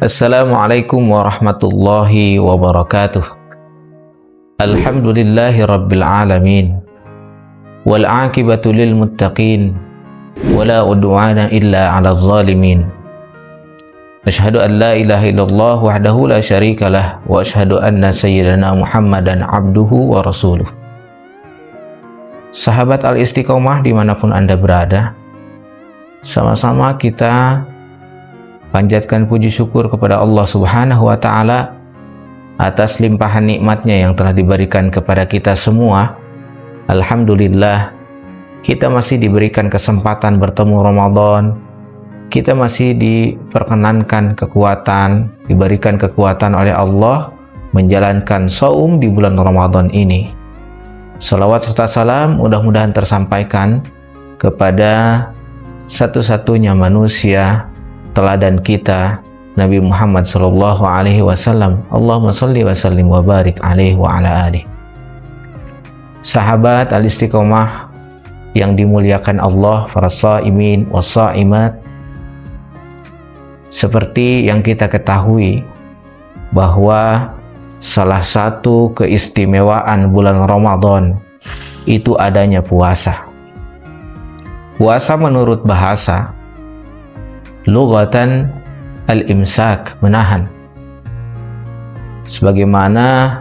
Assalamualaikum warahmatullahi wabarakatuh. Alhamdulillahi rabbil alamin. Wal aqibatu lil muttaqin. Wala udwana illa 'alal zalimin. Asyhadu an la ilaha illallah wahdahu la syarika lah wa asyhadu anna sayyidana Muhammadan abduhu wa rasuluh. Sahabat Al-Istiqomah dimanapun Anda berada, sama-sama kita panjatkan puji syukur kepada Allah Subhanahu wa Ta'ala atas limpahan nikmatnya yang telah diberikan kepada kita semua. Alhamdulillah, kita masih diberikan kesempatan bertemu Ramadan. Kita masih diperkenankan kekuatan, diberikan kekuatan oleh Allah menjalankan saum di bulan Ramadan ini. Salawat serta salam mudah-mudahan tersampaikan kepada satu-satunya manusia, teladan kita, Nabi Muhammad sallallahu alaihi wasallam. Allahumma shalli wa sallim wa barik alaihi wa ala alihi. Sahabat Al-Istiqomah yang dimuliakan Allah, para shaimin wa shaimat, seperti yang kita ketahui bahwa salah satu keistimewaan bulan Ramadan itu adanya puasa. Puasa menurut bahasa lughatan al-imsak, menahan. Sebagaimana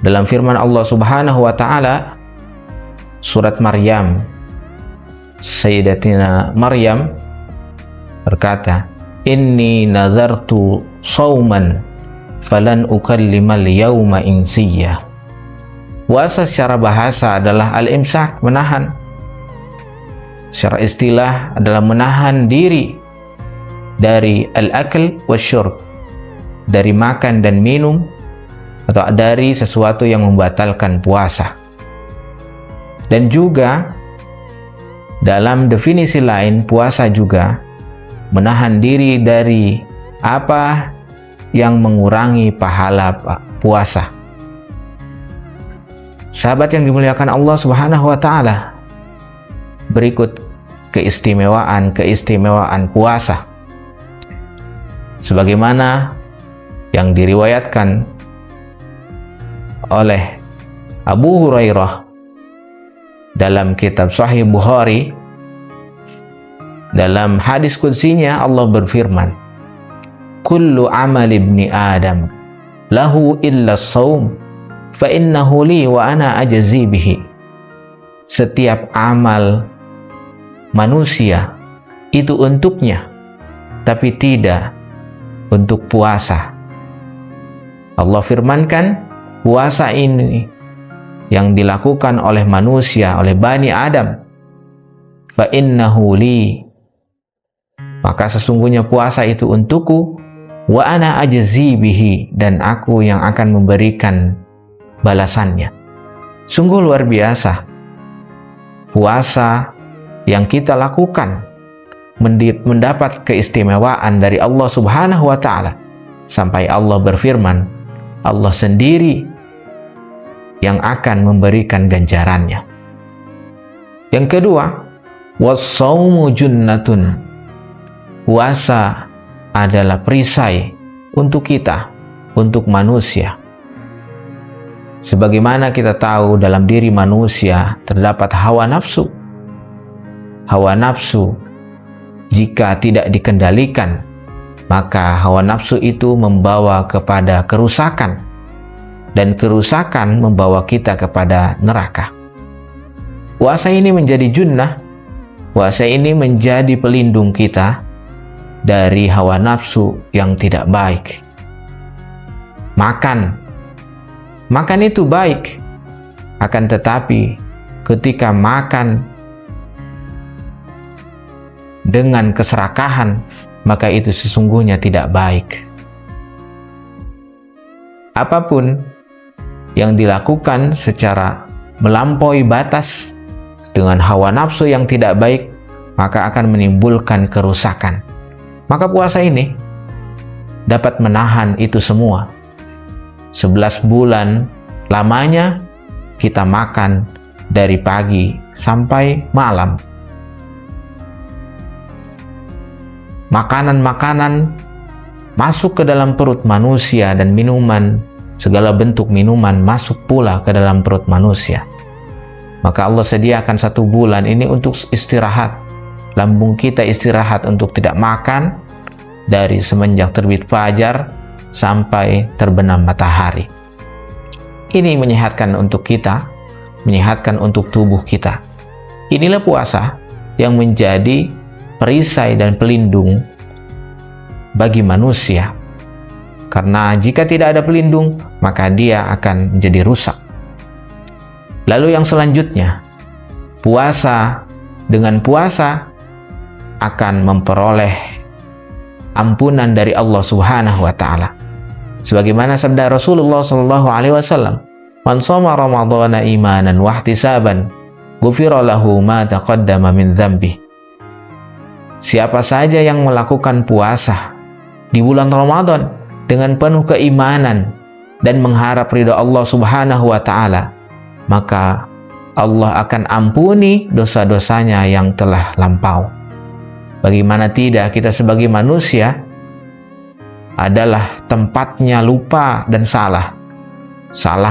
dalam firman Allah Subhanahu wa Ta'ala surat Maryam, Sayyidatina Maryam berkata, "Inni nazartu shauman falan ukallimal yawma insiyya." Puasa secara bahasa adalah al-imsak, menahan. Secara istilah adalah menahan diri dari al-akl wasyurb, dari makan dan minum, atau dari sesuatu yang membatalkan puasa. Dan juga dalam definisi lain, puasa juga menahan diri dari apa yang mengurangi pahala puasa. Sahabat yang dimuliakan Allah Subhanahu wa Ta'ala, berikut keistimewaan puasa sebagaimana yang diriwayatkan oleh Abu Hurairah dalam kitab Sahih Bukhari. Dalam hadis qudsinya Allah berfirman, "Kullu amal ibni Adam lahu illa as-shaum fa innahu li wa ana ajzi bihi." Setiap amal manusia itu untuknya, tapi tidak untuk puasa. Allah firmankan, puasa ini yang dilakukan oleh manusia, oleh Bani Adam, fa innahu li, maka sesungguhnya puasa itu untukku, wa ana ajzi bihi, dan aku yang akan memberikan balasannya. Sungguh luar biasa puasa yang kita lakukan mendapat keistimewaan dari Allah Subhanahu wa Ta'ala, sampai Allah berfirman, Allah sendiri yang akan memberikan ganjarannya. Yang kedua, was-shaumu junnatun. Puasa adalah perisai untuk kita, untuk manusia. Sebagaimana kita tahu dalam diri manusia terdapat hawa nafsu. Hawa nafsu jika tidak dikendalikan, maka hawa nafsu itu membawa kepada kerusakan, dan kerusakan membawa kita kepada neraka. Puasa ini menjadi junnah. Puasa ini menjadi pelindung kita dari hawa nafsu yang tidak baik. Makan itu baik, akan tetapi ketika makan dengan keserakahan, maka itu sesungguhnya tidak baik. Apapun yang dilakukan secara melampaui batas dengan hawa nafsu yang tidak baik, maka akan menimbulkan kerusakan. Maka puasa ini dapat menahan itu semua. 11 bulan lamanya kita makan dari pagi sampai malam. makanan-makanan masuk ke dalam perut manusia, dan minuman, segala bentuk minuman masuk pula ke dalam perut manusia. Maka Allah sediakan 1 bulan ini untuk istirahat. Lambung kita istirahat untuk tidak makan dari semenjak terbit fajar sampai terbenam matahari. Ini menyehatkan untuk kita, menyehatkan untuk tubuh kita. Inilah puasa yang menjadi perisai dan pelindung bagi manusia. Karena jika tidak ada pelindung, maka dia akan menjadi rusak. Lalu yang selanjutnya, dengan puasa akan memperoleh ampunan dari Allah Subhanahu wa taala. Sebagaimana sabda Rasulullah sallallahu alaihi wasallam, "Man shoma ramadhana imanan wa ihtisaban, ghufira lahu ma taqaddama min dzambi." Siapa saja yang melakukan puasa di bulan Ramadan dengan penuh keimanan dan mengharap ridha Allah Subhanahu wa taala, maka Allah akan ampuni dosa-dosanya yang telah lampau. Bagaimana tidak, kita sebagai manusia adalah tempatnya lupa dan salah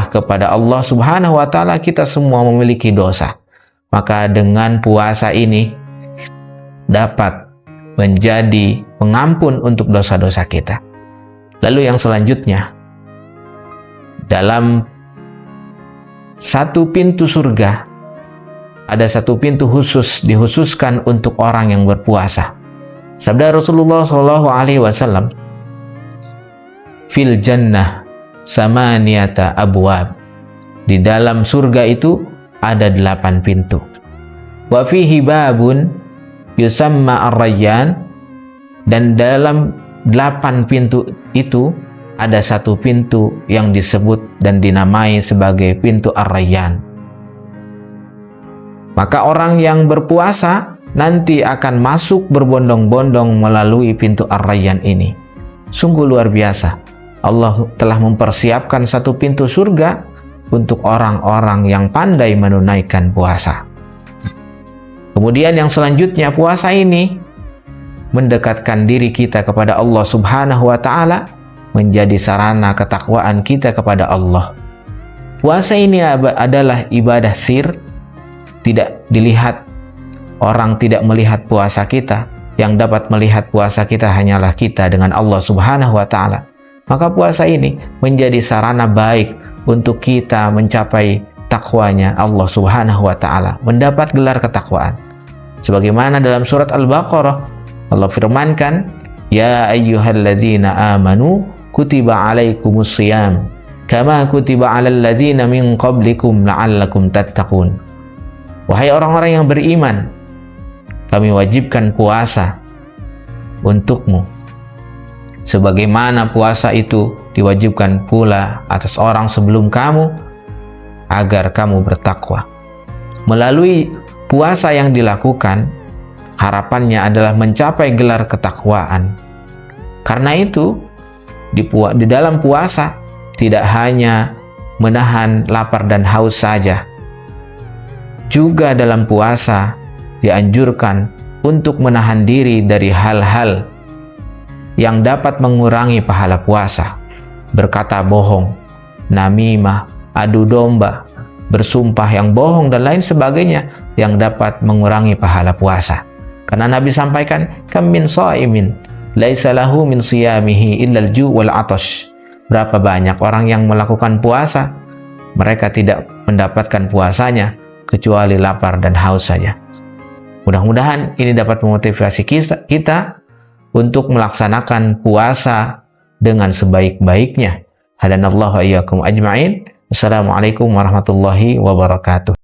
kepada Allah Subhanahu wa taala. Kita semua memiliki dosa. Maka dengan puasa ini dapat menjadi pengampun untuk dosa-dosa kita. Lalu yang selanjutnya, dalam 1 pintu surga ada 1 pintu khusus dikhususkan untuk orang yang berpuasa. Sabda Rasulullah SAW, "Fil jannah samaniyata abwab." Di dalam surga itu ada 8 pintu. "Wa fihi babun yusamma ar-rayyan." Dan dalam 8 pintu itu ada 1 pintu yang disebut dan dinamai sebagai pintu ar-rayyan. Maka orang yang berpuasa nanti akan masuk berbondong-bondong melalui pintu ar-rayyan ini. Sungguh luar biasa. Allah telah mempersiapkan 1 pintu surga untuk orang-orang yang pandai menunaikan puasa. Kemudian yang selanjutnya, puasa ini mendekatkan diri kita kepada Allah Subhanahu wa taala, menjadi sarana ketakwaan kita kepada Allah. Puasa ini adalah ibadah sir, tidak dilihat, orang tidak melihat puasa kita. Yang dapat melihat puasa kita hanyalah kita dengan Allah Subhanahu wa taala. Maka puasa ini menjadi sarana baik untuk kita mencapai takwanya Allah Subhanahu wa taala, mendapat gelar ketakwaan. Sebagaimana dalam surat Al-Baqarah Allah firmankan, "Ya ayyuhalladzina amanu kutiba alaikumus shiyam kama kutiba alal ladzina min qablikum la'allakum tattaqun." Wahai orang-orang yang beriman, kami wajibkan puasa untukmu, sebagaimana puasa itu diwajibkan pula atas orang sebelum kamu, agar kamu bertakwa. Melalui puasa yang dilakukan, harapannya adalah mencapai gelar ketakwaan. Karena itu, di dalam puasa tidak hanya menahan lapar dan haus saja, juga dalam puasa dianjurkan untuk menahan diri dari hal-hal yang dapat mengurangi pahala puasa. Berkata bohong, namimah, adu domba, bersumpah yang bohong, dan lain sebagainya yang dapat mengurangi pahala puasa. Karena Nabi sampaikan, "Kam min shaimin laisa lahu min siyamihi illal ju' wal 'atash." Berapa banyak orang yang melakukan puasa, mereka tidak mendapatkan puasanya kecuali lapar dan haus saja. Mudah-mudahan ini dapat memotivasi kita untuk melaksanakan puasa dengan sebaik-baiknya. Hadanallahu wa iyyakum ajma'in. Assalamualaikum warahmatullahi wabarakatuh.